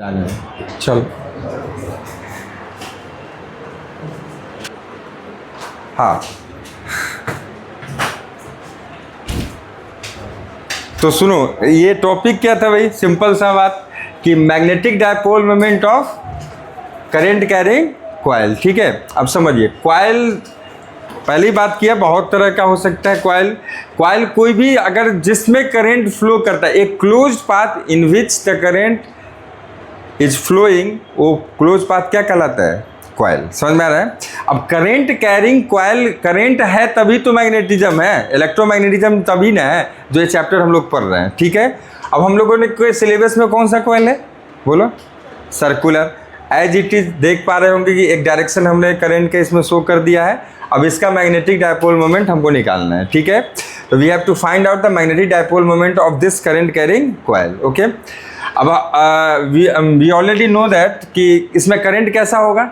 चल। हाँ, तो सुनो, ये टॉपिक क्या था भाई? सिंपल सा बात कि magnetic dipole moment of current carrying coil. ठीक है, अब समझिए, कॉइल पहली बात किया बहुत तरह का हो सकता है। कॉइल कोई भी अगर जिसमें करंट फ्लो करता है, एक closed path in which the current is flowing, वो क्लोज पाथ क्या कहलाता है? कॉइल। समझ में आ रहा है? अब करंट कैरिंग कॉइल, करंट है तभी तो मैग्नेटिज्म है, इलेक्ट्रोमैग्नेटिज्म तभी ना है, जो ये चैप्टर हम लोग पढ़ रहे हैं। ठीक है, अब हम लोगों ने कोई सिलेबस में कौन सा कॉइल है बोलो? सर्कुलर। एज इट इज देख पा रहे होंगे कि एक डायरेक्शन हमने करंट के इसमें शो कर दिया है। अब इसका मैग्नेटिक डायपोल मोमेंट हमको निकालना है। ठीक है, तो we have to find out the magnetic dipole moment of this current carrying coil. Okay, अब वी ऑलरेडी नो दैट कि इसमें करंट कैसा होगा,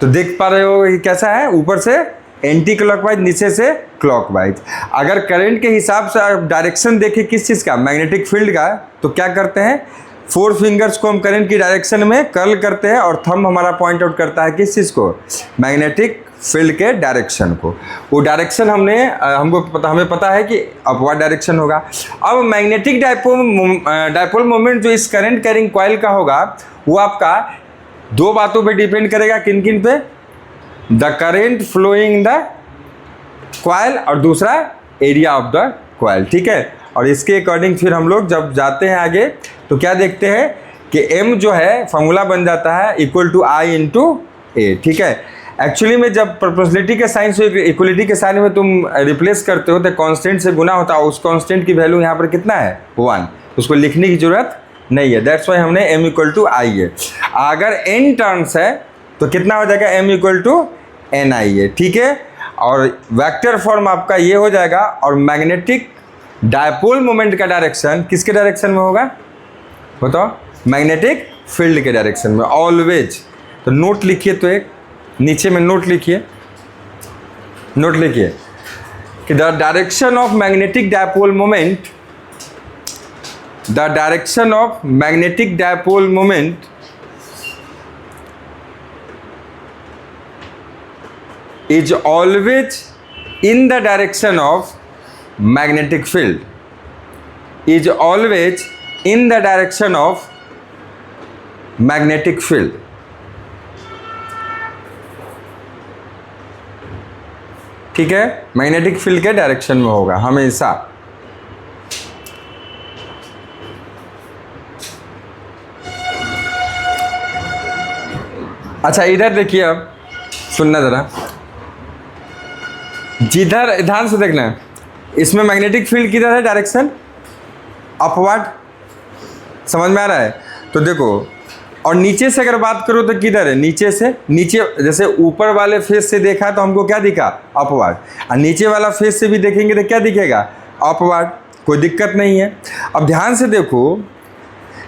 तो देख पा रहे हो कैसा है? ऊपर से एंटी क्लॉकवाइज, नीचे से क्लॉकवाइज। अगर करंट के हिसाब से आप डायरेक्शन देखें किस चीज़ का, मैग्नेटिक फील्ड का, तो क्या करते हैं? 4 फिंगर्स को हम करंट की डायरेक्शन में कर्ल करते हैं और थंब हमारा पॉइंट आउट करता है किस चीज़ को? मैग्नेटिक फील्ड के डायरेक्शन को। वो डायरेक्शन हमें पता है कि अपवर्ड डायरेक्शन होगा। अब मैग्नेटिक डायपोल मोमेंट जो इस करंट कैरिंग कॉइल का होगा, वो आपका दो बातों पे डिपेंड करेगा। किन किन पे? The current flowing the coil और दूसरा एरिया ऑफ द कॉइल। ठीक है, और इसके अकॉर्डिंग फिर हम लोग जब जाते हैं आगे तो क्या देखते हैं कि m जो है फॉर्मूला बन जाता है इक्वल टू आई इंटू ए। ठीक है, एक्चुअली में जब प्रोपोर्शनलिटी के साइन से इक्वलिटी के साइन में तुम रिप्लेस करते हो तो कांस्टेंट से गुना होता है, उस कांस्टेंट की वैल्यू यहाँ पर कितना है? 1। उसको लिखने की जरूरत नहीं है, दैट्स वाई हमने m इक्वल टू आई है। अगर n टर्न्स है तो कितना हो जाएगा? m इक्वल टू एन आई है। ठीक है, और वेक्टर फॉर्म आपका ये हो जाएगा। और मैग्नेटिक डायपोल मोमेंट का डायरेक्शन किसके डायरेक्शन में होगा बताओ? मैग्नेटिक फील्ड के डायरेक्शन में ऑलवेज। तो नोट लिखिए, तो एक नीचे में नोट लिखिए कि the direction of magnetic dipole moment, the direction of magnetic dipole moment is always in the direction of magnetic field, is always in the direction of magnetic field। ठीक है, मैग्नेटिक फील्ड के direction में होगा हमेशा। अच्छा, इधर देखिए, अब सुनना जरा, जिधर ध्यान से देखना है, इसमें मैग्नेटिक फील्ड किधर है? Direction upward. समझ में आ रहा है? तो देखो, और नीचे से अगर बात करो तो किधर है? नीचे से, नीचे जैसे ऊपर वाले फेस से देखा तो हमको क्या दिखा? अपवर्ड। और नीचे वाला फेस से भी देखेंगे तो क्या दिखेगा? अपवर्ड। कोई दिक्कत नहीं है। अब ध्यान से देखो,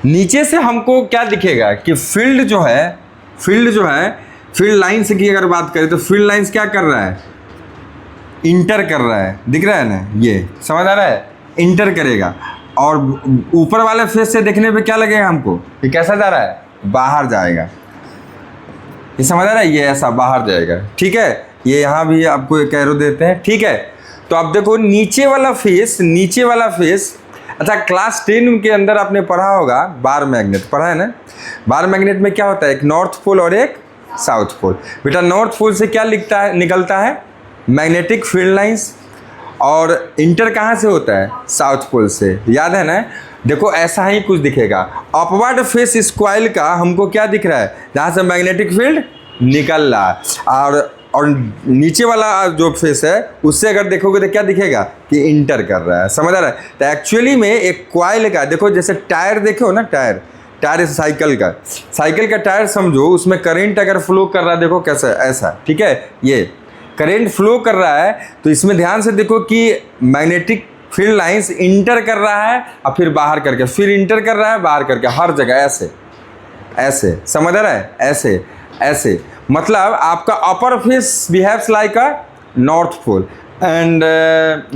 नीचे से हमको क्या दिखेगा कि फील्ड जो है फील्ड लाइन्स की अगर बात करें तो फील्ड लाइन्स क्या कर रहा है? इंटर कर रहा है। दिख रहा है ना? ये समझ आ रहा है? इंटर करेगा। और ऊपर वाले फेस से देखने पे क्या लगेगा हमको? ये कैसा जा रहा है? बाहर जाएगा। ये समझ आ रहा है? ये ऐसा बाहर जाएगा। ठीक है, ये यहाँ भी आपको एक एरो देते हैं। ठीक है, तो अब देखो नीचे वाला फेस, अच्छा क्लास 10 के अंदर आपने पढ़ा होगा बार मैग्नेट, पढ़ा है ना? बार मैग्नेट में क्या होता है? एक नॉर्थ पोल और एक साउथ पोल। बेटा नॉर्थ पोल से क्या निकलता है? Magnetic field lines. और इंटर कहाँ से होता है? साउथ पोल से। याद है ना? देखो ऐसा ही कुछ दिखेगा। अपवर्ड फेस इस कॉइल का हमको क्या दिख रहा है? जहाँ से मैग्नेटिक फील्ड निकल रहा है। और नीचे वाला जो फेस है उससे अगर देखोगे तो क्या दिखेगा? कि इंटर कर रहा है। समझ आ रहा है? तो एक्चुअली में एक कॉइल का देखो, जैसे टायर देखे हो ना, टायर साइकिल का टायर समझो, उसमें करंट अगर फ्लो कर रहा है, देखो कैसा, ऐसा। ठीक है, ये करंट फ्लो कर रहा है तो इसमें ध्यान से देखो कि मैग्नेटिक फील्ड लाइंस इंटर कर रहा है और फिर बाहर करके, फिर इंटर कर रहा है, बाहर करके, हर जगह ऐसे। समझ आ रहा है? ऐसे मतलब आपका upper face behaves like a north pole and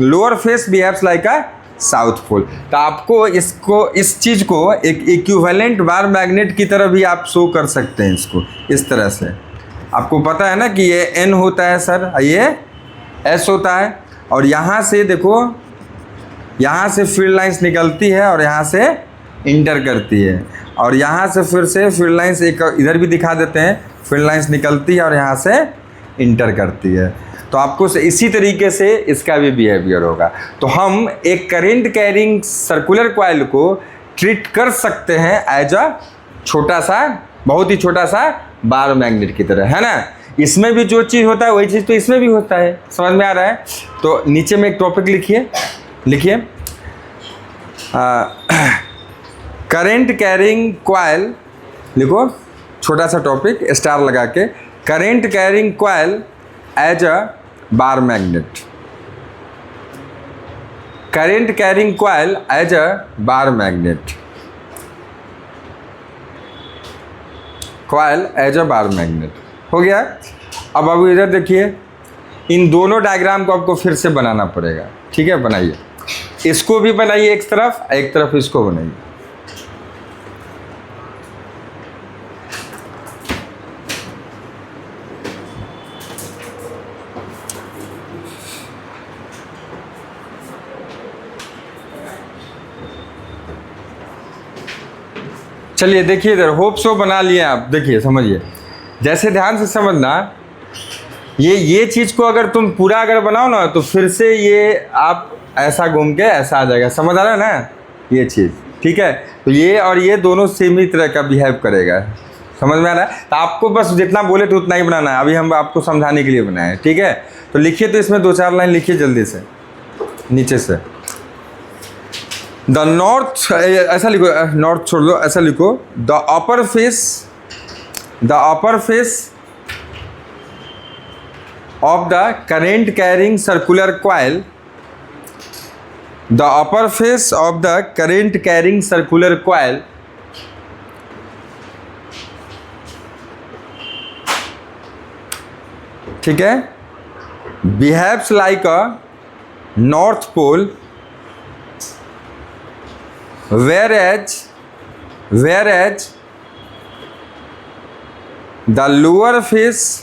lower face behaves like a south pole. तो आपको इसको, इस चीज़ को एक इक्विवेलेंट बार मैग्नेट की तरह भी आप शो कर सकते हैं इसको इस तरह से। आपको पता है ना कि ये N होता है सर, ये S होता है, और यहाँ से देखो, यहाँ से फील्ड लाइंस निकलती है और यहाँ से इंटर करती है, और यहाँ से फिर से फील्ड लाइंस एक इधर भी दिखा देते हैं, फील्ड लाइंस निकलती है और यहाँ से इंटर करती है। तो आपको इसी तरीके से इसका भी बिहेवियर होगा। तो हम एक करंट कैरिंग सर्कुलर कॉइल को ट्रीट कर सकते हैं एज अ छोटा सा, बहुत ही छोटा सा बार मैग्नेट की तरह, है ना। इसमें भी जो चीज़ होता है वही चीज़ तो इसमें भी होता है, समझ में आ रहा है। तो नीचे में एक टॉपिक लिखिए करंट कैरिंग कॉइल, लिखो छोटा सा टॉपिक स्टार लगा के, current carrying coil as a bar magnet, current carrying coil as a bar magnet, coil as a bar magnet हो गया। अब इधर देखिए, इन दोनों डायग्राम को आपको फिर से बनाना पड़ेगा, ठीक है। बनाइए, इसको भी बनाइए एक तरफ इसको बनाइए। चलिए देखिए इधर, होप सो बना लिए आप। देखिए समझिए, जैसे ध्यान से समझना, ये चीज़ को अगर तुम पूरा अगर बनाओ ना तो फिर से ये आप ऐसा घूम के ऐसा आ जाएगा, समझ आ रहा है ना ये चीज़, ठीक है। तो ये और ये दोनों सेम ही तरह का बिहेव करेगा, समझ में आ रहा है। तो आपको बस जितना बोले तो उतना ही बनाना है, अभी हम आपको समझाने के लिए बनाए हैं, ठीक है। तो लिखिए, तो इसमें 2-4 लाइन लिखिए जल्दी से नीचे से। द नॉर्थ, ऐसा लिखो, नॉर्थ छोड़ दो, ऐसा लिखो, the upper face of the current carrying circular coil, the upper face of the current carrying circular coil ठीक है, behaves like a north pole, whereas the lower face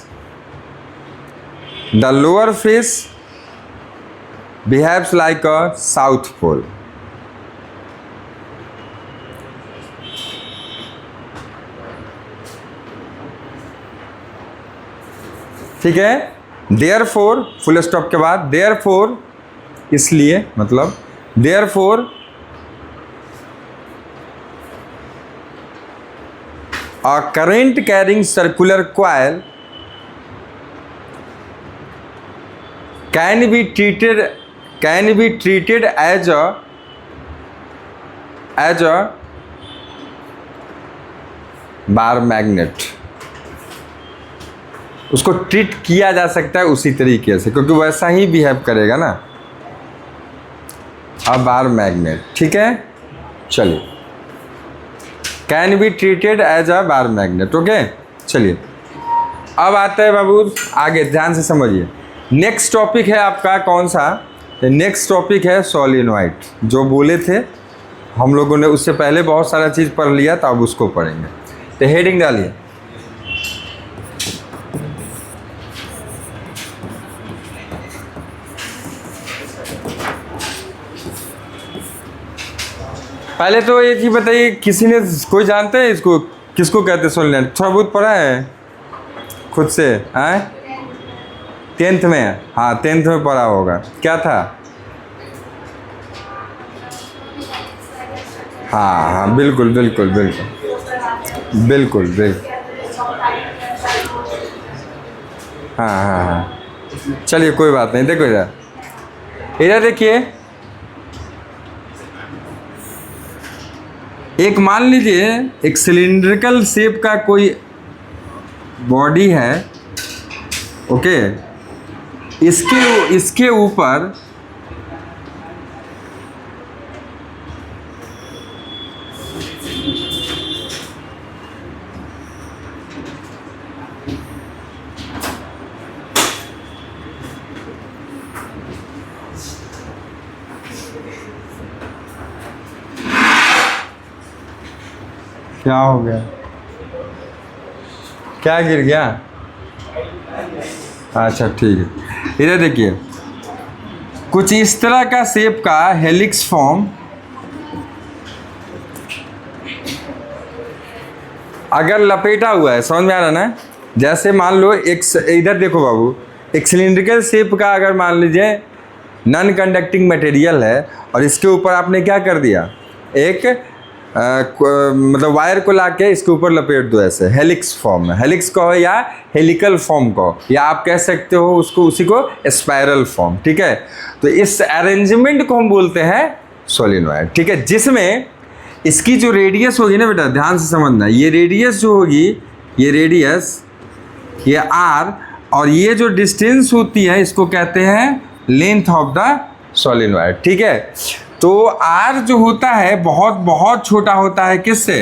behaves like a south pole। ठीक है। therefore, full stop के बाद therefore, इसलिए मतलब therefore a current carrying circular coil can be treated as a bar magnet. उसको treat किया जा सकता है उसी तरीके से, क्योंकि वैसा ही बिहेव करेगा ना, अ बार मैग्नेट, ठीक है। चलिए, can be treated as a bar magnet, okay. चलिए अब आता है बाबू आगे, ध्यान से समझिए। नेक्स्ट टॉपिक है आपका कौन सा? नेक्स्ट टॉपिक है सोलेनॉइड। जो बोले थे हम लोगों ने, उससे पहले बहुत सारा चीज़ पढ़ लिया, तो अब उसको पढ़ेंगे। तो हेडिंग डालिए, पहले तो ये चीज़ बताइए, किसी ने, कोई जानते हैं इसको किसको कहते हैं सोलेनॉइड? थोड़ा बहुत पढ़ा है खुद से? हैं 10th में? हाँ 10th में पढ़ा होगा। क्या था? हाँ बिल्कुल बिल्कुल बिल्कुल बिल्कुल बिल्कुल, हाँ। चलिए कोई बात नहीं। देखो इधर देखिए, एक मान लीजिए एक सिलिंड्रिकल शेप का कोई बॉडी है, ओके। इसके ऊपर क्या हो गया, क्या गिर गया? अच्छा ठीक है, इधर देखिए, कुछ इस तरह का शेप का हेलिक्स फॉर्म अगर लपेटा हुआ है, समझ में आ रहा ना? जैसे मान लो एक, इधर देखो बाबू, एक सिलिंड्रिकल शेप का अगर मान लीजिए नॉन कंडक्टिंग मटेरियल है और इसके ऊपर आपने क्या कर दिया, एक मतलब वायर को लाके इसके ऊपर लपेट दो, ऐसे हेलिक्स फॉर्म में, हेलिक्स कहो या हेलिकल फॉर्म कहो, या आप कह सकते हो उसको, उसी को स्पाइरल फॉर्म, ठीक है? तो इस अरेंजमेंट को हम बोलते हैं सोलिनॉइड, ठीक है? जिसमें इसकी जो रेडियस होगी ना बेटा, ध्यान से समझना, ये रेडियस जो होगी, ये रेडियस, ये आर, और ये जो डिस्टेंस होती है इसको कहते हैं लेंथ ऑफ द सोलिनॉइड, ठीक है? तो आर जो होता है बहुत बहुत छोटा होता है, किससे?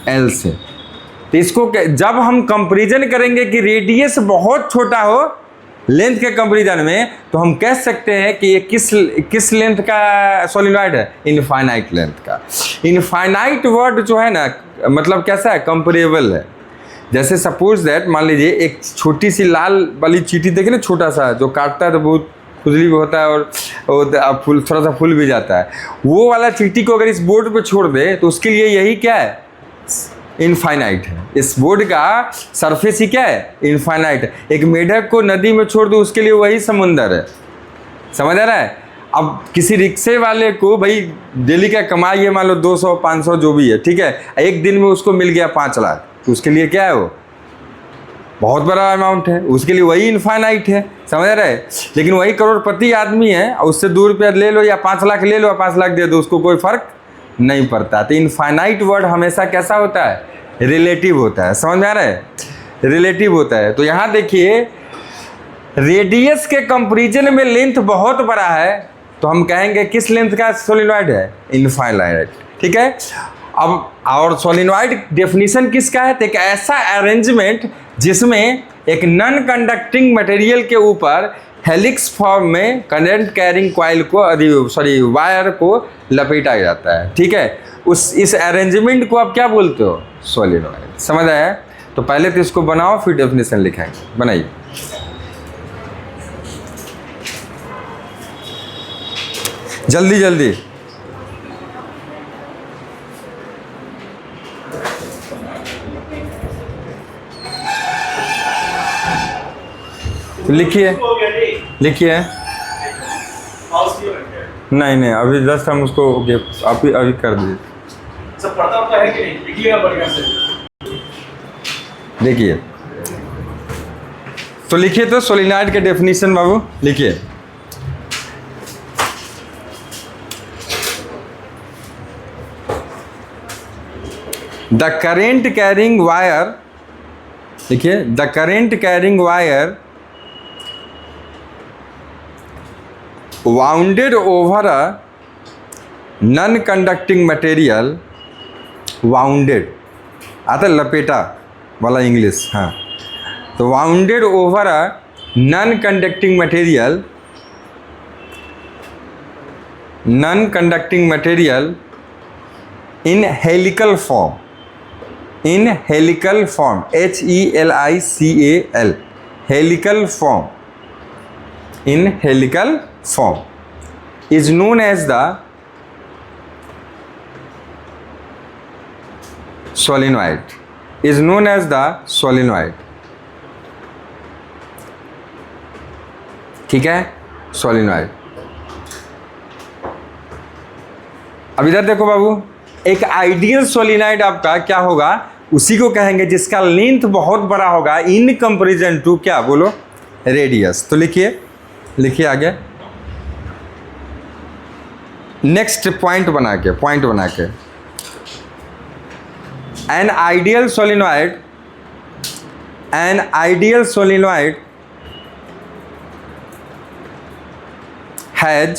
एल से। तो इसको जब हम कंपैरिजन करेंगे कि रेडियस बहुत छोटा हो लेंथ के कंपैरिजन में, तो हम कह सकते हैं कि ये किस लेंथ का सोलिनॉइड है? इनफाइनाइट लेंथ का। इनफाइनाइट वर्ड जो है ना, मतलब कैसा है? कंपेरेबल है। जैसे सपोज दैट, मान लीजिए एक छोटी सी लाल वाली चींटी देखे ना, छोटा सा, जो काटता है तो बहुत खुजली भी होता है और फूल, थोड़ा सा फूल भी जाता है, वो वाला चींटी को अगर इस बोर्ड पे छोड़ दे तो उसके लिए यही क्या है? इनफाइनाइट है। इस बोर्ड का सरफेस ही क्या है? इनफाइनाइट है। एक मेढक को नदी में छोड़ दो, उसके लिए वही समुंदर है। समझ आ रहा है? अब किसी रिक्शे वाले को भाई डेली का कमाई है मान लो 200-500 जो भी है, ठीक है, एक दिन में उसको मिल गया 5 लाख, तो उसके लिए क्या है? वो बहुत बड़ा अमाउंट है, उसके लिए वही इनफाइनाइट है। समझ रहे? लेकिन वही करोड़पति आदमी है और उससे 2 रुपया ले लो या 5 लाख ले लो, 5 लाख दे दो, उसको कोई फर्क नहीं पड़ता। तो इनफाइनाइट वर्ड हमेशा कैसा होता है? रिलेटिव होता है। समझ में आ रहा है? रिलेटिव होता है। तो यहाँ देखिए, रेडियस के कंपैरिजन में लेंथ बहुत बड़ा है, तो हम कहेंगे किस लेंथ का सोलिनॉइड है? इनफाइनाइट, ठीक है? अब और सोलिनॉइड डेफिनेशन किसका है? तो एक ऐसा अरेंजमेंट जिसमें एक नॉन कंडक्टिंग मटेरियल के ऊपर हेलिक्स फॉर्म में करंट कैरिंग कॉइल को वायर को लपेटा जाता है, ठीक है? इस अरेंजमेंट को आप क्या बोलते हो? सोलिनॉइड। समझ आया? तो पहले तो इसको बनाओ, फिर डेफिनेशन लिखाएंगे। बनाइए। जल्दी जल्दी। लिखिए लिखिए। नहीं नहीं, अभी जस्ट हम उसको अभी कर दीजिए। सब पढ़ता होता है कि नहीं? लिखिएगा बढ़िया से। देखिए, तो लिखिए तो सोलिनॉइड के डेफिनेशन बाबू लिखिए। द करेंट कैरिंग वायर, देखिए, the current carrying wire wounded over a non-conducting material, wounded आता लपेटा वाला इंग्लिश, हाँ, तो wounded over a non-conducting material, non-conducting material in helical form, in helical form, HELICAL, helical form, in helical form is known as the solenoid, is known as the solenoid, ठीक है? solenoid। अब इधर देखो बाबू, एक ideal solenoid आपका क्या होगा? उसी को कहेंगे जिसका लेंथ बहुत बड़ा होगा इन कंपैरिजन टू क्या? बोलो, रेडियस। तो लिखिए, लिखिए आगे। नेक्स्ट पॉइंट बना के an ideal solenoid has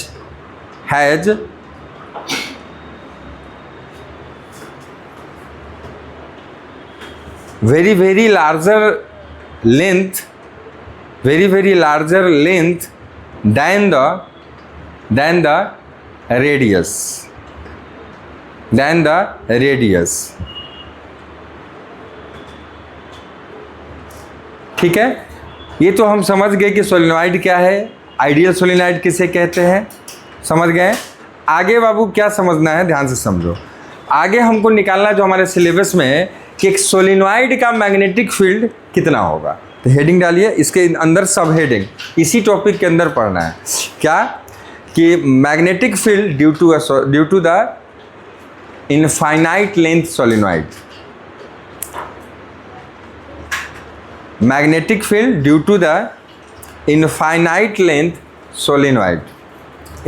very larger length than the radius, ठीक है, ये तो हम समझ गए कि सोलेनॉइड क्या है, आइडियल सोलेनॉइड किसे कहते हैं, समझ गए। आगे बाबू क्या समझना है, ध्यान से समझो। आगे हमको निकालना जो हमारे सिलेबस में है कि एक सोलेनॉइड का मैग्नेटिक फील्ड कितना होगा। तो हेडिंग डालिए, इसके अंदर सब हेडिंग इसी टॉपिक के अंदर पढ़ना है। क्या कि magnetic field due to the infinite length solenoid, magnetic field due to the infinite length solenoid,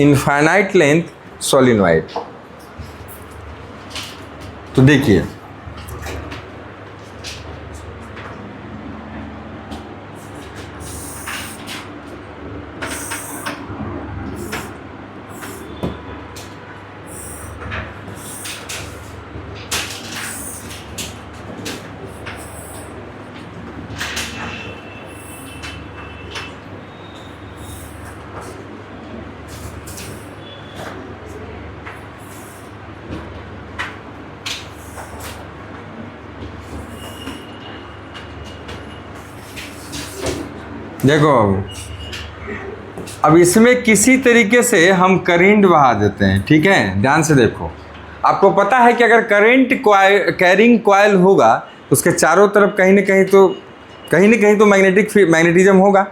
infinite length solenoid. तो देखिए देखो अब इसमें किसी तरीके से हम करंट बहा देते हैं, ठीक है, ध्यान से देखो। आपको पता है कि अगर करंट कैरिंग कॉइल होगा उसके चारों तरफ कहीं ना कहीं तो मैग्नेटिज्म होगा।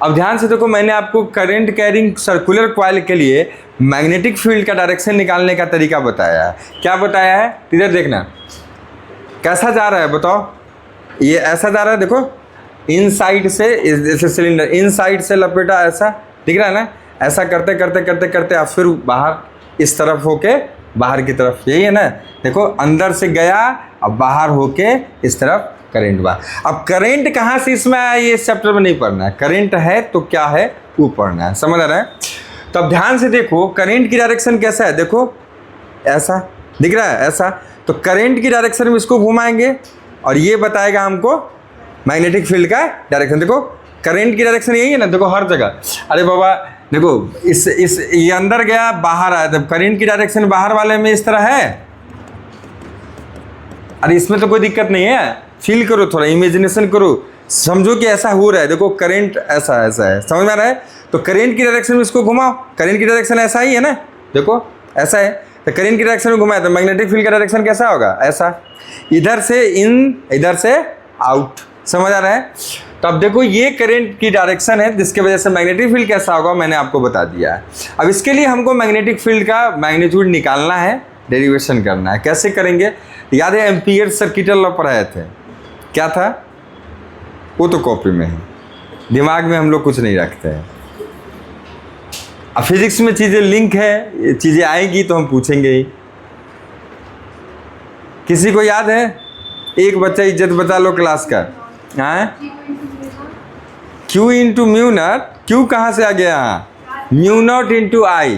अब ध्यान से देखो, मैंने आपको करंट कैरिंग सर्कुलर कॉइल के लिए मैग्नेटिक फील्ड का डायरेक्शन निकालने का तरीका बताया है। क्या बताया है, इधर देखना कैसा जा रहा है, बताओ। ये ऐसा जा रहा है, देखो इन साइड से, जैसे सिलेंडर इन साइड से लपेटा, ऐसा दिख रहा है ना, ऐसा करते करते करते करते आप फिर बाहर इस तरफ होके बाहर की तरफ, यही है ना। देखो अंदर से गया, अब बाहर होके इस तरफ करंट बहा। अब करंट कहाँ से इसमें आया, ये इस चैप्टर में नहीं पढ़ना है। करंट है तो क्या है वो पढ़ना है, समझ आ रहा है। तो अब ध्यान से देखो करंट की डायरेक्शन कैसा है, देखो ऐसा दिख रहा है, ऐसा। तो करंट की डायरेक्शन में इसको घुमाएंगे और ये बताएगा हमको मैग्नेटिक फील्ड का डायरेक्शन। देखो करंट की डायरेक्शन यही है ना, देखो हर जगह। अरे बाबा देखो इस ये अंदर गया बाहर आया, तब करंट की डायरेक्शन बाहर वाले में इस तरह है। अरे इसमें तो कोई दिक्कत नहीं है, फील करो, थोड़ा इमेजिनेशन करो, समझो कि ऐसा हो रहा है। देखो करंट ऐसा ऐसा है, समझ में आ रहा है। तो करंट की डायरेक्शन में इसको घुमाओ, करंट की डायरेक्शन ऐसा ही है ना, देखो ऐसा है। तो करंट की डायरेक्शन में घुमाया तो मैग्नेटिक फील्ड का डायरेक्शन कैसा होगा, ऐसा, इधर से इन इधर से आउट, समझ आ रहा है। तो अब देखो ये करंट की डायरेक्शन है जिसके वजह से मैग्नेटिक फील्ड कैसा होगा मैंने आपको बता दिया है। अब इसके लिए हमको मैग्नेटिक फील्ड का मैग्नीट्यूड निकालना है, डेरिवेशन करना है। कैसे करेंगे, याद है एम्पियर सर्किटल लॉ पढ़ाए थे, क्या था वो तो कॉपी में है, दिमाग में हम लोग कुछ नहीं रखते हैं। अब फिजिक्स में चीज़ें लिंक है, चीज़ें आएंगी तो हम पूछेंगे ही। किसी को याद है, एक बच्चा इज्जत बता लो क्लास का, हाँ Q into mu naught, Q कहाँ से आ गया यहाँ, म्यू नॉट इंटू आई,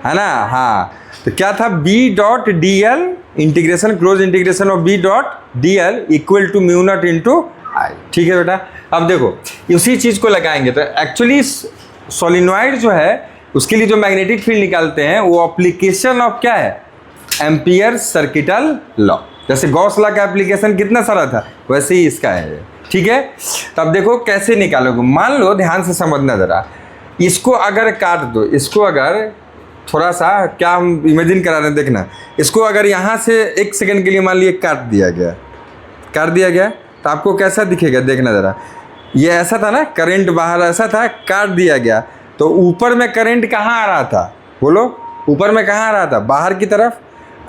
है ना। हाँ तो क्या था, B dot D L integration, close integration of B dot D L equal to mu naught into I, ठीक है बेटा। अब देखो उसी चीज़ को लगाएंगे तो एक्चुअली सोलेनॉइड जो है उसके लिए जो मैग्नेटिक फील्ड निकालते हैं वो एप्लीकेशन ऑफ क्या है, एम्पियर सर्किटल लॉ। जैसे गॉस लॉ का एप्लीकेशन कितना सारा था वैसे ही इसका है, ठीक है। तो अब देखो कैसे निकालोगे, मान लो ध्यान से समझना ज़रा, इसको अगर काट दो, इसको अगर थोड़ा सा क्या हम इमेजिन करा रहे हैं, देखना इसको अगर यहाँ से एक सेकंड के लिए मान लिए काट दिया गया तो आपको कैसा दिखेगा, देखना ज़रा। ये ऐसा था ना, करंट बाहर ऐसा था, काट दिया गया तो ऊपर में करंट कहाँ आ रहा था, बोलो ऊपर में कहाँ आ रहा था, बाहर की तरफ,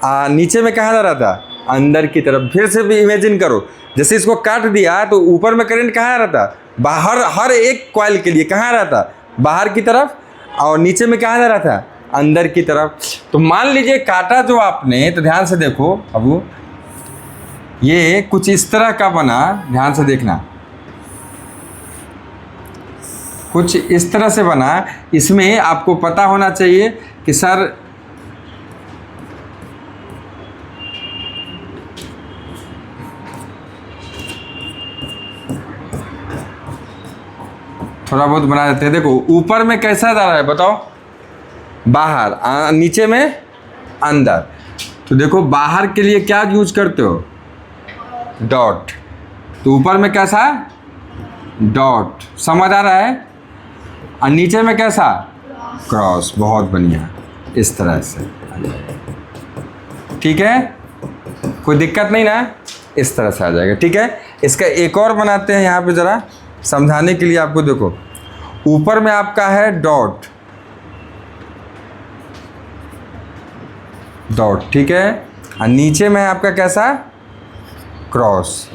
नीचे में कहाँ जा रहा था, अंदर की तरफ। फिर से भी इमेजिन करो, जैसे इसको काट दिया तो ऊपर में करंट कहाँ आ रहा था, बाहर, हर एक कॉइल के लिए कहाँ आ रहा था, बाहर की तरफ, और नीचे में कहाँ जा रहा था, अंदर की तरफ। तो मान लीजिए काटा जो आपने, तो ध्यान से देखो अब ये कुछ इस तरह का बना, ध्यान से देखना, कुछ इस तरह से बना। इसमें आपको पता होना चाहिए कि सर थोड़ा बहुत बना देते हैं। देखो ऊपर में कैसा जा रहा है बताओ, बाहर, नीचे में अंदर। तो देखो बाहर के लिए क्या यूज करते हो, डॉट। तो ऊपर में कैसा, डॉट, समझ आ रहा है, और नीचे में कैसा, क्रॉस, बहुत बढ़िया, इस तरह से, ठीक है, कोई दिक्कत नहीं ना, इस तरह से आ जाएगा, ठीक है। इसका एक और बनाते हैं यहाँ पे ज़रा समझाने के लिए आपको। देखो ऊपर में आपका है डॉट, डॉट, ठीक है, और नीचे में आपका कैसा, क्रॉस,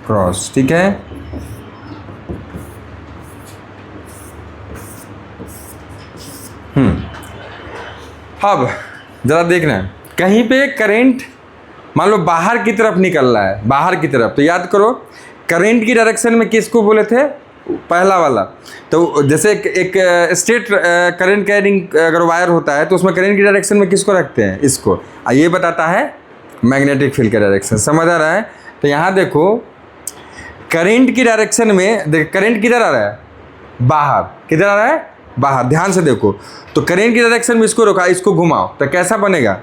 क्रॉस, ठीक है। अब ज़रा देखना, कहीं पे करंट मान लो बाहर की तरफ निकल रहा है, बाहर की तरफ, तो याद करो करंट की डायरेक्शन में किसको बोले थे, पहला वाला। तो जैसे एक स्ट्रेट करंट कैरिंग अगर वायर होता है तो उसमें करंट की डायरेक्शन में किसको रखते हैं, इसको, और ये बताता है मैग्नेटिक फील्ड का डायरेक्शन, समझ आ रहा है। तो यहाँ देखो करंट की डायरेक्शन में, देख करंट किधर आ रहा है, बाहर, किधर आ रहा है, बाहर, ध्यान से देखो। तो करंट की डायरेक्शन में इसको रोका, इसको घुमाओ, तो कैसा बनेगा,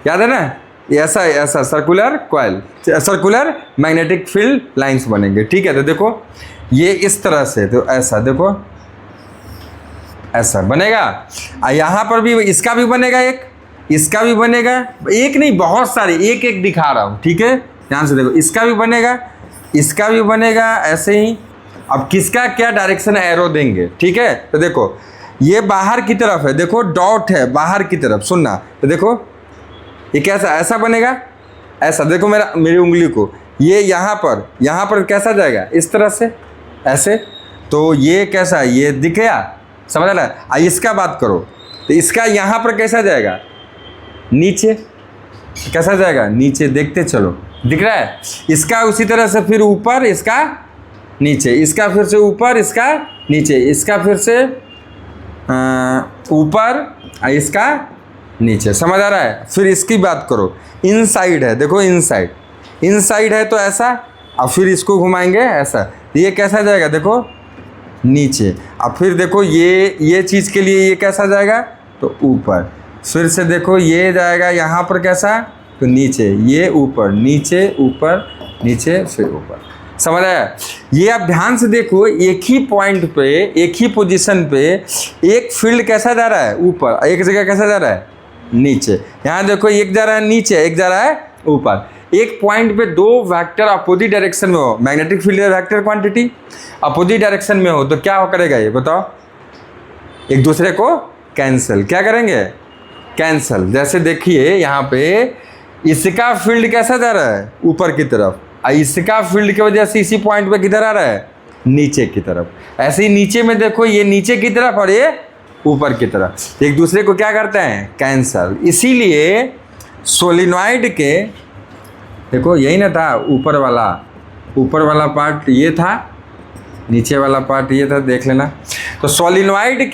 याद है ना, ऐसा ऐसा circular coil, circular magnetic field lines बनेंगे, ठीक है। तो देखो ये इस तरह से, तो ऐसा देखो, ऐसा बनेगा, और यहाँ पर भी इसका भी बनेगा, एक इसका भी बनेगा, एक नहीं बहुत सारे, एक एक दिखा रहा हूँ, ठीक है, ध्यान से देखो, इसका भी बनेगा, इसका भी बनेगा, ऐसे ही। अब किसका क्या डायरेक्शन एरो देंगे, ठीक है। तो देखो ये बाहर की तरफ है, देखो डॉट है बाहर की तरफ, सुनना, तो देखो ये कैसा, ऐसा बनेगा, ऐसा देखो मेरी उंगली को, ये यहाँ पर कैसा जाएगा, इस तरह से, ऐसे। तो ये कैसा, ये दिख गया, समझ रहा है। इसका बात करो तो इसका यहाँ पर कैसा जाएगा, नीचे, कैसा जाएगा, नीचे, देखते चलो, दिख रहा है। इसका उसी तरह से फिर ऊपर, इसका नीचे, इसका फिर से ऊपर, इसका नीचे, इसका फिर से ऊपर, इसका नीचे, समझ आ रहा है। फिर इसकी बात करो, इनसाइड है, देखो इनसाइड, इनसाइड है तो ऐसा, अब फिर इसको घुमाएंगे ऐसा, ये कैसा जाएगा, देखो नीचे। अब फिर देखो ये चीज़ के लिए ये कैसा जाएगा, तो ऊपर, फिर से देखो ये जाएगा यहाँ पर कैसा, तो नीचे, ये ऊपर, नीचे, ऊपर, नीचे, फिर ऊपर, समझ आया। ये आप ध्यान से देखो, एक ही पॉइंट पे, एक ही पोजीशन पे एक फील्ड कैसा जा रहा है, ऊपर, एक जगह कैसा जा रहा है, नीचे। यहाँ देखो एक जा रहा है नीचे, एक जा रहा है ऊपर। एक पॉइंट पे दो वेक्टर अपोजिट डायरेक्शन में हो, magnetic field vector quantity opposite direction में हो, तो क्या हो करेगा, ये बताओ, एक दूसरे को कैंसिल, क्या करेंगे, कैंसिल। जैसे देखिए यहाँ पे इसका फील्ड कैसा जा रहा है, ऊपर की तरफ, इसका फील्ड की वजह से इसी पॉइंट पे किधर आ रहा है, नीचे की तरफ। ऐसे ही नीचे में देखो, ये नीचे की तरफ और ये ऊपर की तरफ, एक दूसरे को क्या करते हैं, कैंसल। इसीलिए सोलिनॉइड के, देखो यही ना था, ऊपर वाला पार्ट ये था, नीचे वाला पार्ट ये था, देख लेना। तो सोलिनॉइड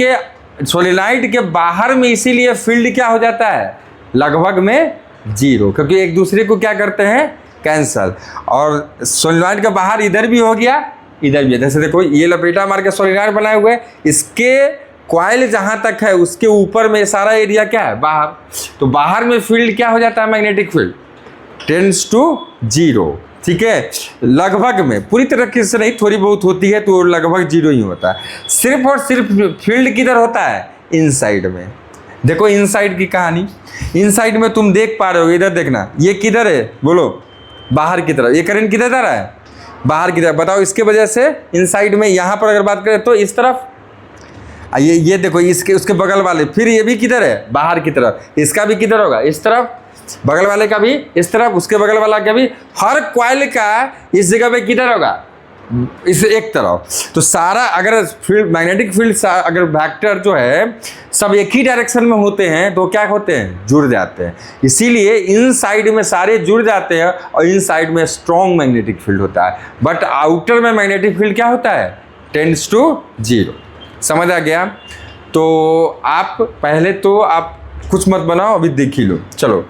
के बाहर में इसीलिए फील्ड क्या हो जाता है, लगभग में जीरो, क्योंकि एक दूसरे को क्या करते हैं, कैंसल। और सोलिनॉइड का बाहर इधर भी हो गया, इधर भी। जैसे देखो ये लपेटा मार के सोलिनॉइड बनाए हुए, इसके कॉइल जहाँ तक है उसके ऊपर में सारा एरिया क्या है, बाहर। तो बाहर में फील्ड क्या हो जाता है, magnetic field tends to zero, ठीक है। लगभग में, पूरी तरीके से नहीं, थोड़ी बहुत होती है, तो लगभग जीरो ही होता है। सिर्फ और सिर्फ फील्ड किधर होता है, इनसाइड में। देखो इनसाइड की कहानी, इनसाइड में तुम देख पा रहे हो, इधर देखना, ये किधर है, बोलो, बाहर की तरफ। ये करंट किधर जा रहा है, बाहर की तरफ। बताओ इसके वजह से इनसाइड में, यहाँ पर अगर बात करें तो इस तरफ, ये देखो इसके उसके बगल वाले, फिर ये भी किधर है, बाहर की तरफ। इसका भी किधर होगा, इस तरफ, बगल वाले का भी इस तरफ, उसके बगल वाला का भी, हर कॉइल का इस जगह पे किधर होगा, इस एक तरफ। तो सारा अगर फील्ड, मैग्नेटिक फील्ड अगर वेक्टर जो है सब एक ही डायरेक्शन में होते हैं तो क्या होते हैं, जुड़ जाते हैं। इसीलिए इन साइड में सारे जुड़ जाते हैं और इन साइड में स्ट्रॉन्ग मैग्नेटिक फील्ड होता है। बट आउटर में मैग्नेटिक फील्ड क्या होता है, टेंड्स टू जीरो। समझ आ गया। तो आप पहले तो आप कुछ मत बनाओ, अभी देख ही लो। चलो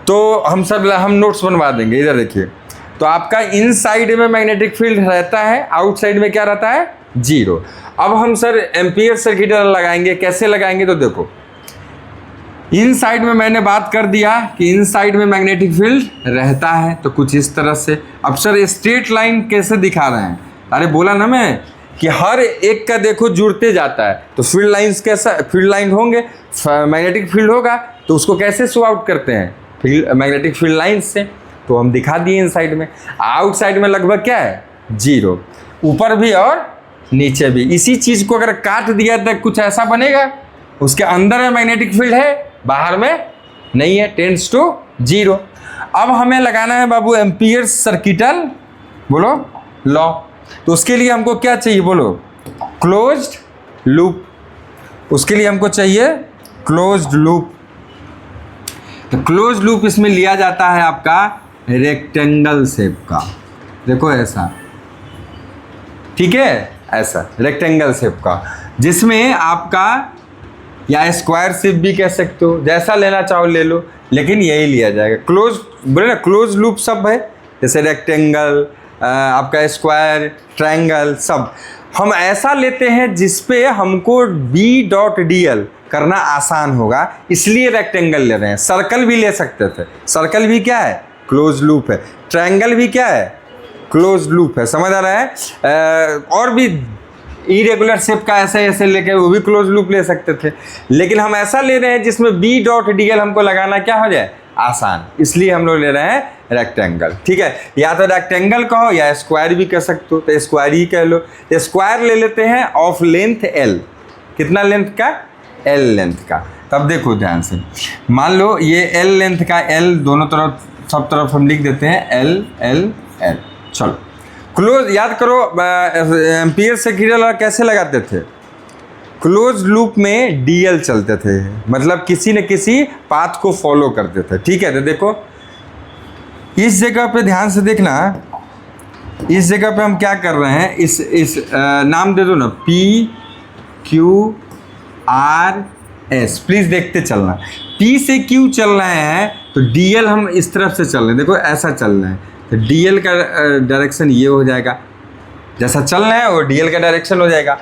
तो हम नोट्स बनवा देंगे। इधर देखिए, तो आपका इन साइड में मैग्नेटिक फील्ड रहता है, आउटसाइड में क्या रहता है, जीरो। अब हम सर एम्पियर सर्किट लगाएंगे, कैसे लगाएंगे, तो देखो इन साइड में मैंने बात कर दिया कि इन साइड में मैग्नेटिक फील्ड रहता है, तो कुछ इस तरह से। अब सर स्ट्रेट लाइन कैसे दिखा रहे हैं, अरे बोला ना मैं कि हर एक का देखो जुड़ते जाता है, तो फील्ड लाइंस कैसा, फील्ड लाइन होंगे, मैग्नेटिक फील्ड होगा, तो उसको कैसे शो आउट करते हैं, फील्ड मैग्नेटिक फील्ड लाइंस से। तो हम दिखा दिए इन साइड में, आउटसाइड में लगभग क्या है 0, ऊपर भी और नीचे भी। इसी चीज़ को अगर काट दिया तो कुछ ऐसा बनेगा, उसके अंदर में मैग्नेटिक फील्ड है, बाहर में नहीं है, टेंड्स टू 0। अब हमें लगाना है बाबू एम्पियर्स सर्किटल बोलो लॉ। तो उसके लिए हमको क्या चाहिए बोलो, क्लोज्ड लूप। उसके लिए हमको चाहिए क्लोज्ड लूप। तो क्लोज्ड लूप इसमें लिया जाता है आपका रेक्टेंगल शेप का, देखो ऐसा, ठीक है, ऐसा रेक्टेंगल शेप का, जिसमें आपका या स्क्वायर शेप भी कह सकते हो, जैसा लेना चाहो ले लो, लेकिन यही लिया जाएगा। क्लोज बोले ना, क्लोज लूप सब है, जैसे रेक्टेंगल, आपका स्क्वायर, ट्रायंगल, सब हम ऐसा लेते हैं जिसपे हमको B.dl करना आसान होगा, इसलिए रेक्टेंगल ले रहे हैं। सर्कल भी ले सकते थे, सर्कल भी क्या है, क्लोज लूप है। ट्रायंगल भी क्या है, क्लोज लूप है। समझ आ रहा है? और भी इरेगुलर शेप का ऐसे ऐसे लेके वो भी क्लोज लूप ले सकते थे, लेकिन हम ऐसा ले रहे हैं जिसमें B.dl हमको लगाना क्या हो जाए, आसान, इसलिए हम लोग ले रहे हैं रेक्टेंगल। ठीक है, या तो रेक्टेंगल कहो या स्क्वायर भी कह सकते हो, तो स्क्वायर ही कह लो। स्क्वायर ले लेते हैं ऑफ लेंथ L, कितना लेंथ का, L लेंथ का। तब देखो ध्यान से, मान लो ये L लेंथ का, L दोनों तरफ सब तरफ हम लिख देते हैं L L L। चलो क्लोज याद करो, एम्पियर सर्किटल कैसे लगाते थे, क्लोज लूप में DL चलते थे, मतलब किसी न किसी पाथ को फॉलो करते थे। ठीक है, तो देखो इस जगह पे ध्यान से देखना, इस जगह पे हम क्या कर रहे हैं, इस नाम दे दो ना PQRS, प्लीज़ देखते चलना। P से Q चल रहे हैं तो DL हम इस तरफ से चल रहे हैं, देखो ऐसा चल रहे हैं, तो DL का डायरेक्शन ये हो जाएगा, जैसा चल रहा है वो DL का डायरेक्शन हो जाएगा।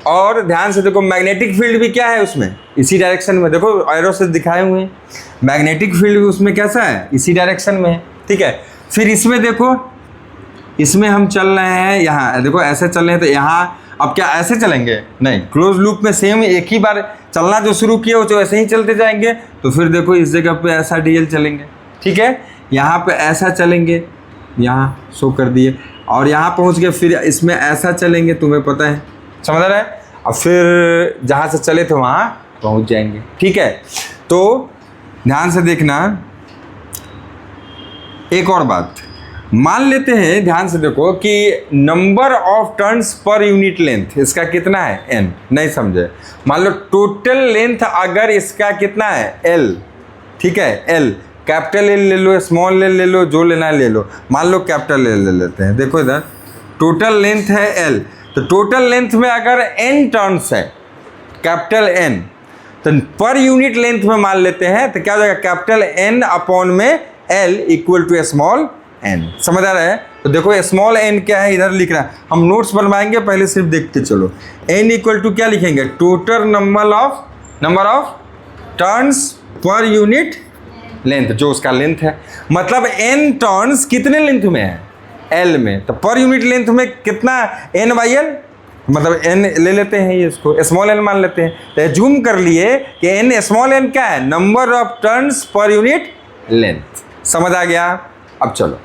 और ध्यान से देखो मैग्नेटिक फील्ड भी क्या है उसमें, इसी डायरेक्शन में, देखो एरो से दिखाए हुए हैं, मैग्नेटिक फील्ड भी उसमें कैसा है, इसी डायरेक्शन में है। ठीक है, फिर इसमें देखो, इसमें हम चल रहे हैं, यहाँ देखो ऐसे चल रहे हैं, तो यहाँ अब क्या ऐसे चलेंगे, नहीं, क्लोज लूप में सेम एक ही बार चलना जो शुरू किया हो तो ऐसे ही चलते जाएंगे। तो फिर देखो इस जगह पे ऐसा DL चलेंगे, ठीक है, यहाँ पे ऐसा चलेंगे, यहाँ शो कर दिए, और यहाँ पहुँच गए, फिर इसमें ऐसा चलेंगे, तुम्हें पता है, समझ रहा है, और फिर जहाँ से चले थे वहाँ पहुँच जाएंगे। ठीक है, तो ध्यान से देखना, एक और बात मान लेते हैं, ध्यान से देखो कि number of turns per unit length इसका कितना है, N, नहीं समझे, मान लो टोटल लेंथ अगर इसका कितना है L, ठीक है, L, कैपिटल L ले लो, स्मॉल L ले लो, जो लेना है ले लो, मान लो कैपिटल L ले लेते हैं। देखो इधर टोटल लेंथ है L, तो टोटल लेंथ में अगर N टर्न्स है, कैपिटल N, तो पर यूनिट लेंथ में मान लेते हैं, तो क्या हो जाएगा, कैपिटल N अपॉन में L equal to small n। समझ आ रहा है? तो देखो स्मॉल n क्या है, इधर लिख रहा है, हम नोट्स बनवाएंगे, पहले सिर्फ देखते चलो। n इक्वल टू क्या लिखेंगे, total number of turns per unit length, जो उसका लेंथ है, मतलब n टर्न्स कितने लेंथ में है, L में, तो पर यूनिट लेंथ में कितना, n/L, मतलब n ले लेते हैं, ये इसको स्मॉल n मान लेते हैं, तो जूम कर लिए कि n स्मॉल n क्या है, number of turns per unit length. समझ आ गया? अब चलो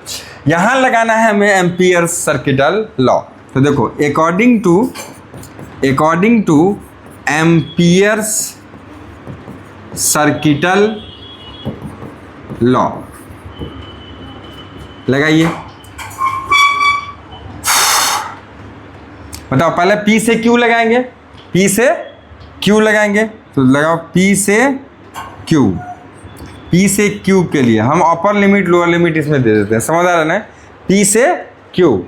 यहाँ लगाना है हमें एम्पियर्स सर्किटल लॉ। तो देखो according to Ampere's circuital law लगाइए। बताओ पहले P से Q लगाएंगे, P से Q लगाएंगे, तो लगाओ P से Q। P से Q के लिए हम अपर लिमिट लोअर लिमिट इसमें दे देते हैं, समझ आ रहा है ना। P से Q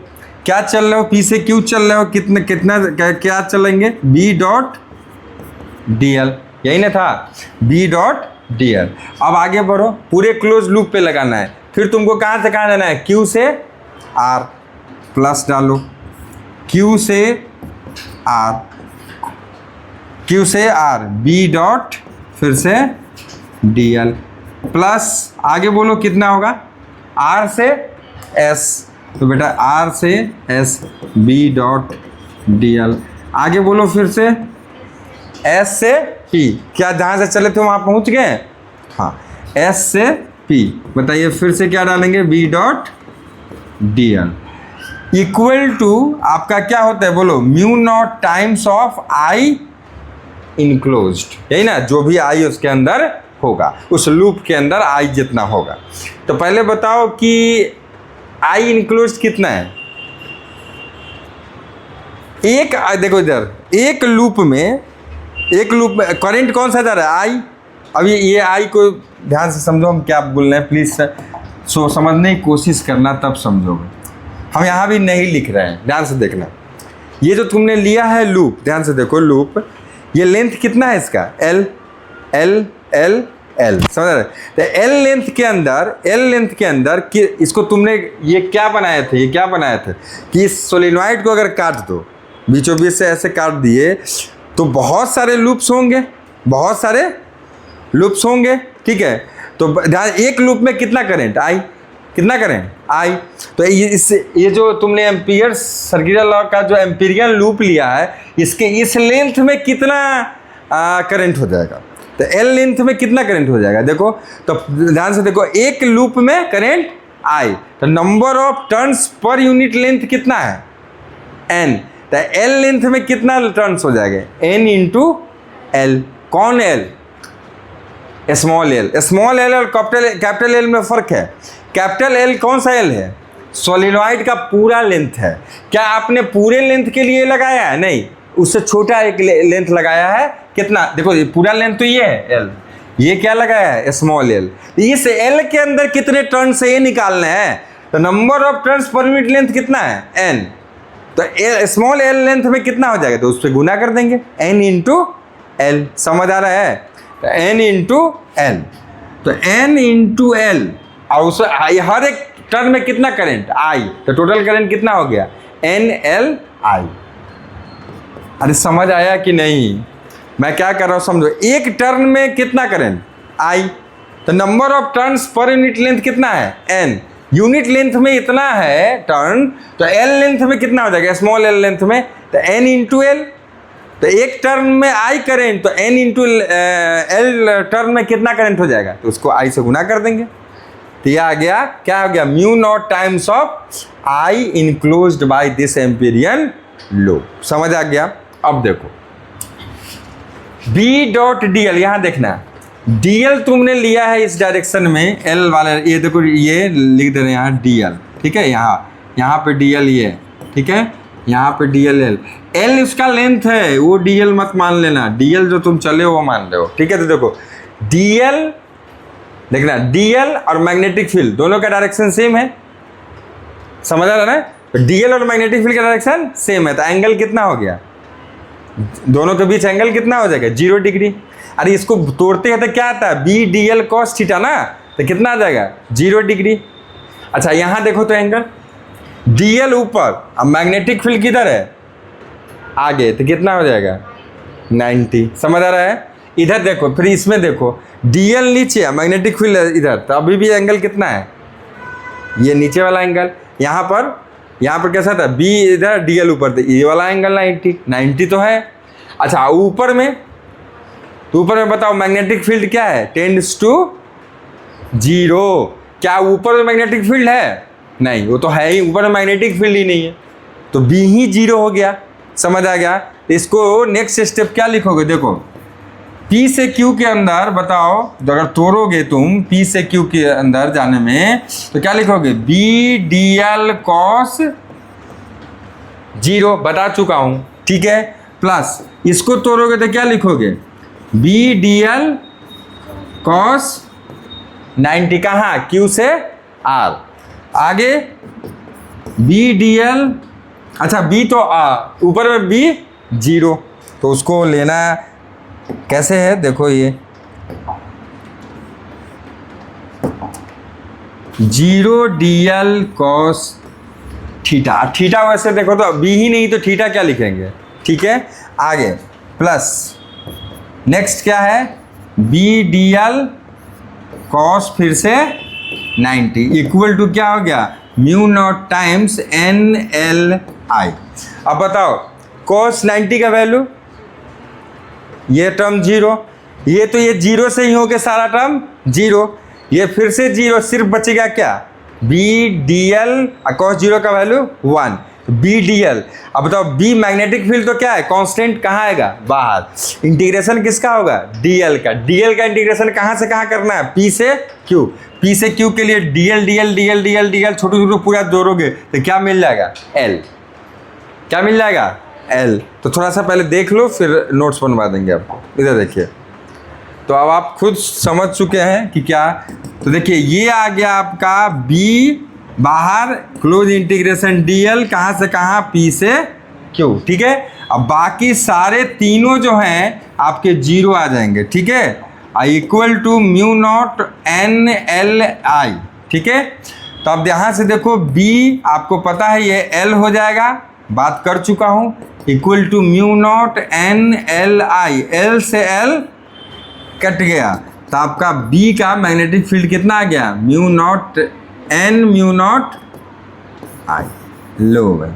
क्या चल रहे हो, P से Q चल रहे हो, कितना क्या चलेंगे, B.dl, यही ना था, B.dl। अब आगे बढ़ो, पूरे क्लोज लूप पे लगाना है, फिर तुमको कहाँ से कहाँ जाना है, Q से R प्लस डालो, Q से R B. फिर से DL प्लस आगे बोलो कितना होगा, R से S, तो बेटा आर से S B dot D L. आगे बोलो फिर से, एस से पी, क्या जहाँ से चले थे वहाँ पहुँच गए? हाँ, एस से पी। बताइए फिर से क्या डालेंगे? B dot D L equal to आपका क्या होता है बोलो? Mu naught times of I enclosed, यही ना, जो भी आई उसके अंदर होगा, उस लूप के अंदर आई जितना होगा। तो पहले बताओ कि आई इनक्लोज्ड कितना है? एक, देखो इधर एक लूप में करंट कौन सा जा रहा है? आई। अब ये आई को ध्यान से समझो, हम क्या बोल रहे हैं प्लीज सो समझने की कोशिश करना, तब समझोगे। हम यहाँ भी नहीं लिख रहे हैं, ध्यान से देखना। ये जो तुमने लिया है लूप, ध्यान से देखो लूप, ये लेंथ कितना है इसका? एल एल एल एल, समझ रहे? तो एल लेंथ के अंदर कि इसको तुमने ये क्या बनाए थे कि इस सोलेनॉइड को अगर काट दो, बीचों बीच से ऐसे काट दिए, तो बहुत सारे लूप्स होंगे, ठीक है? तो एक लूप में कितना करंट? आई। तो ये जो तुमने एम्पियर सर्कुलर लॉ का जो एम्पीरियन लूप लिया है, इसके इस लेंथ में कितना करंट हो जाएगा? तो एल लेंथ में कितना करंट हो जाएगा? देखो तो ध्यान से देखो, एक लूप में करंट आई, तो number of turns per unit length कितना है? एन। तो एल लेंथ में कितना टर्न्स हो जाएगा? N into L. कौन एल? स्मॉल एल और कैपिटल एल में फर्क है। कैपिटल एल कौन सा एल है? सोलिनॉइड का पूरा लेंथ है। क्या आपने पूरे लेंथ के लिए लगाया है? नहीं, उससे छोटा एक लेंथ लगाया है। कितना? देखो पूरा लेंथ तो ये है एल, ये क्या लगाया है? Small L. इस एल के अंदर कितने टर्न से ये निकालने हैं? तो number of turns per unit length कितना है? एन। तो स्मॉल एल लेंथ में कितना हो जाएगा? तो उस पर गुना कर देंगे, एन इंटू एल। समझ आ रहा है? तो एन इंटू एल, तो एन इंटू एल, और उस हर एक टर्न में कितना करंट? आई। तो टोटल करंट कितना हो गया? N L I. अरे समझ आया कि नहीं? मैं क्या कर रहा हूँ समझो। एक टर्न में कितना करंट? आई। तो number of turns per unit length कितना है? एन। यूनिट लेंथ में इतना है टर्न, तो एल लेंथ में कितना हो जाएगा? स्मॉल एल लेंथ में, तो एन इंटू एल। तो एक टर्न में आई करेंट, तो एन इंटू एल टर्न में कितना करंट हो जाएगा? तो उसको आई से गुना कर देंगे। तो यह आ गया, क्या हो गया? Mu naught times of I enclosed by this Amperian loop. समझ आ गया? अब देखो बी डॉट डी एल, यहां देखना, डी एल तुमने लिया है इस डायरेक्शन में, एल वाले, ये देखो ये लिख दे रहे हैं यहाँ डी एल, ठीक है? यहाँ पे डी एल ये, ठीक है? यहाँ पे डी एल एल उसका लेंथ है, वो डी एल मत मान लेना, डी एल जो तुम चले हो वो मान रहे हो, ठीक है? तो देखो डी एल, देखना डी एल और मैग्नेटिक फील्ड दोनों का डायरेक्शन सेम है। समझ आ रहा है ना? डी एल और मैग्नेटिक फील्ड का डायरेक्शन सेम है, तो एंगल कितना हो गया? दोनों के बीच एंगल कितना हो जाएगा? 0 डिग्री। अरे इसको तोड़ते हैं तो क्या आता है? B D L cos theta ना, तो कितना आ जाएगा? 0 डिग्री। अच्छा यहाँ देखो तो एंगल डी एल ऊपर, अब मैग्नेटिक फील्ड किधर है? आगे, तो कितना हो जाएगा? 90। समझ आ रहा है? इधर देखो, फिर इसमें देखो, डी एल नीचे है, मैग्नेटिक फील्ड इधर, तो अभी भी एंगल कितना है? ये नीचे वाला एंगल। यहाँ पर कैसा था? बी इधर, डी एल ऊपर, तो ये वाला एंगल 90 तो है। अच्छा ऊपर में बताओ मैग्नेटिक फील्ड क्या है? Tends to 0। क्या ऊपर में मैग्नेटिक फील्ड है? नहीं, वो तो है ही, ऊपर में मैग्नेटिक फील्ड ही नहीं है, तो बी ही 0 हो गया। समझ आ गया? इसको नेक्स्ट स्टेप क्या लिखोगे? देखो P से Q के अंदर बताओ, अगर तोड़ोगे तुम P से Q के अंदर जाने में, तो क्या लिखोगे? बी डी एल कॉस 0, बता चुका हूं, ठीक है? प्लस इसको तोड़ोगे तो क्या लिखोगे? बी डी एल कॉस 90, कहाँ? Q से R। आगे बी डी एल, अच्छा बी तो ऊपर में बी 0, तो उसको लेना कैसे है? देखो ये 0 डी एल कॉस थीटा, वैसे देखो तो बी ही नहीं तो थीटा क्या लिखेंगे, ठीक है? आगे प्लस नेक्स्ट क्या है? बी डी एल कॉस फिर से 90 इक्वल टू क्या हो गया? Mu naught times N L I. अब बताओ cos 90 का वैल्यू, ये टर्म जीरो, ये तो ये जीरो से ही हो गया सारा टर्म जीरो, ये फिर से जीरो, सिर्फ बचेगा क्या B D L, cos zero का वैल्यू 1, बी डी एल। अब बताओ बी मैग्नेटिक फील्ड तो क्या है, कांस्टेंट कहाँ आएगा बाहर, इंटीग्रेशन किसका होगा डी एल का, डी एल का इंटीग्रेशन कहाँ से कहाँ करना है, पी से क्यू, पी से क्यू के लिए D L D L D L D L D L छोटू छोटू पूरा जोड़ोगे तो क्या मिल जाएगा एल, क्या मिल जाएगा एल। तो थोड़ा सा पहले देख लो फिर नोट्स बनवा देंगे आपको, इधर देखिए। तो अब आप खुद समझ चुके हैं कि क्या, तो देखिए ये आ गया आपका B बाहर, क्लोज इंटीग्रेशन dl कहाँ से कहाँ P से Q, ठीक है। अब बाकी सारे तीनों जो हैं आपके जीरो आ जाएंगे, ठीक है, equal to mu naught N L I, ठीक है। तो अब यहाँ से देखो B आपको पता है ये L हो जाएगा, बात कर चुका हूँ, equal to mu naught N L I, L से L कट गया, तो आपका B का मैग्नेटिक फील्ड कितना आ गया, mu naught N mu naught I, लो भाई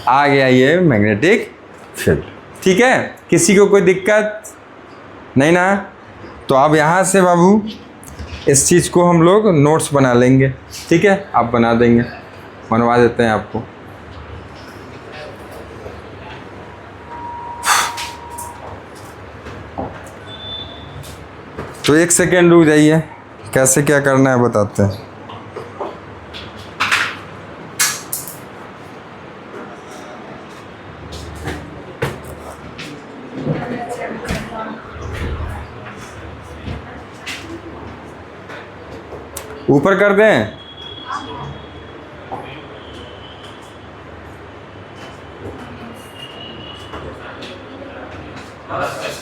आ गया ये मैग्नेटिक फील्ड, ठीक है। किसी को कोई दिक्कत नहीं ना। तो अब यहाँ से बाबू इस चीज़ को हम लोग नोट्स बना लेंगे, ठीक है, आप बना देंगे, बनवा देते हैं आपको। तो एक सेकेंड रुक जाइए, कैसे क्या करना है बताते हैं। ऊपर कर दें,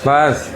बस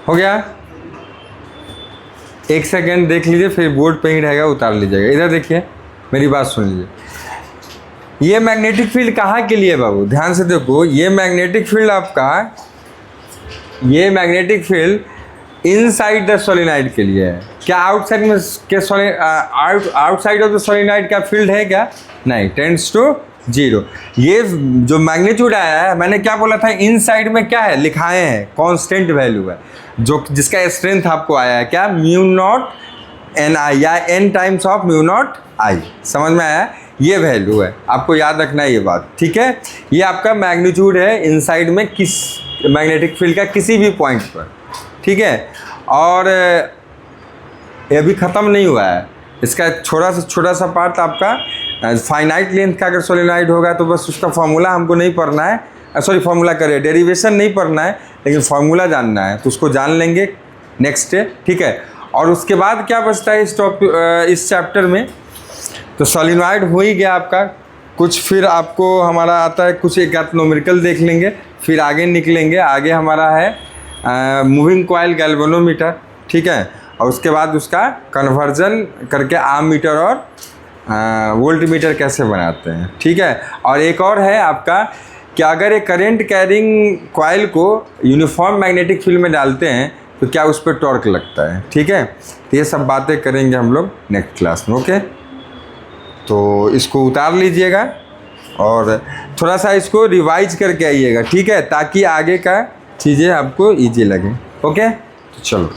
हो गया। एक सेकेंड देख लीजिए, फिर बोर्ड पे ही रहेगा, उतार लीजिएगा। इधर देखिए, मेरी बात सुन लीजिए। ये मैग्नेटिक फील्ड कहाँ के लिए बाबू, ध्यान से देखो, ये मैग्नेटिक फील्ड आपका, ये magnetic field inside the solenoid के लिए है। क्या आउटसाइड में के आउटसाइड ऑफ द सोलेनॉइड का फील्ड है क्या, नहीं, टेंड्स टू जीरो। ये जो मैग्नीट्यूड आया है, मैंने क्या बोला था, इनसाइड में क्या है लिखाए हैं, कांस्टेंट वैल्यू है, जो जिसका स्ट्रेंथ आपको आया है क्या, म्यू नॉट एन आई, या N times of mu naught I. समझ में आया, ये वैल्यू है, आपको याद रखना है ये बात, ठीक है। ये आपका मैग्नीट्यूड है इनसाइड में किस मैग्नेटिक फील्ड का किसी भी पॉइंट पर, ठीक है। और ये भी ख़त्म नहीं हुआ है, इसका छोटा सा पार्ट आपका फाइनाइट लेंथ का अगर सोलेनॉइड होगा तो बस उसका फार्मूला हमको नहीं पढ़ना है, सॉरी फार्मूला करे डेरिवेशन नहीं पढ़ना है, लेकिन फार्मूला जानना है, तो उसको जान लेंगे नेक्स्ट डे, ठीक है। और उसके बाद क्या बचता है इस चैप्टर में, तो सोलेनॉइड हो ही गया आपका कुछ, फिर आपको हमारा आता है कुछ एक न्यूमेरिकल देख लेंगे, फिर आगे निकलेंगे। आगे हमारा है मूविंग कॉइल गैल्वेनोमीटर, ठीक है, और उसके बाद उसका कन्वर्जन करके आर्मीटर और वोल्ट मीटर कैसे बनाते हैं, ठीक है। और एक और है आपका कि अगर एक करंट कैरिंग कॉइल को यूनिफॉर्म मैग्नेटिक फील्ड में डालते हैं तो क्या उस पर टॉर्क लगता है, ठीक है। तो ये सब बातें करेंगे हम लोग नेक्स्ट क्लास में, ओके। तो इसको उतार लीजिएगा, और थोड़ा सा इसको रिवाइज करके आइएगा, ठीक है, ताकि आगे का चीज़ें आपको इजी लगे। ओके, तो चलो।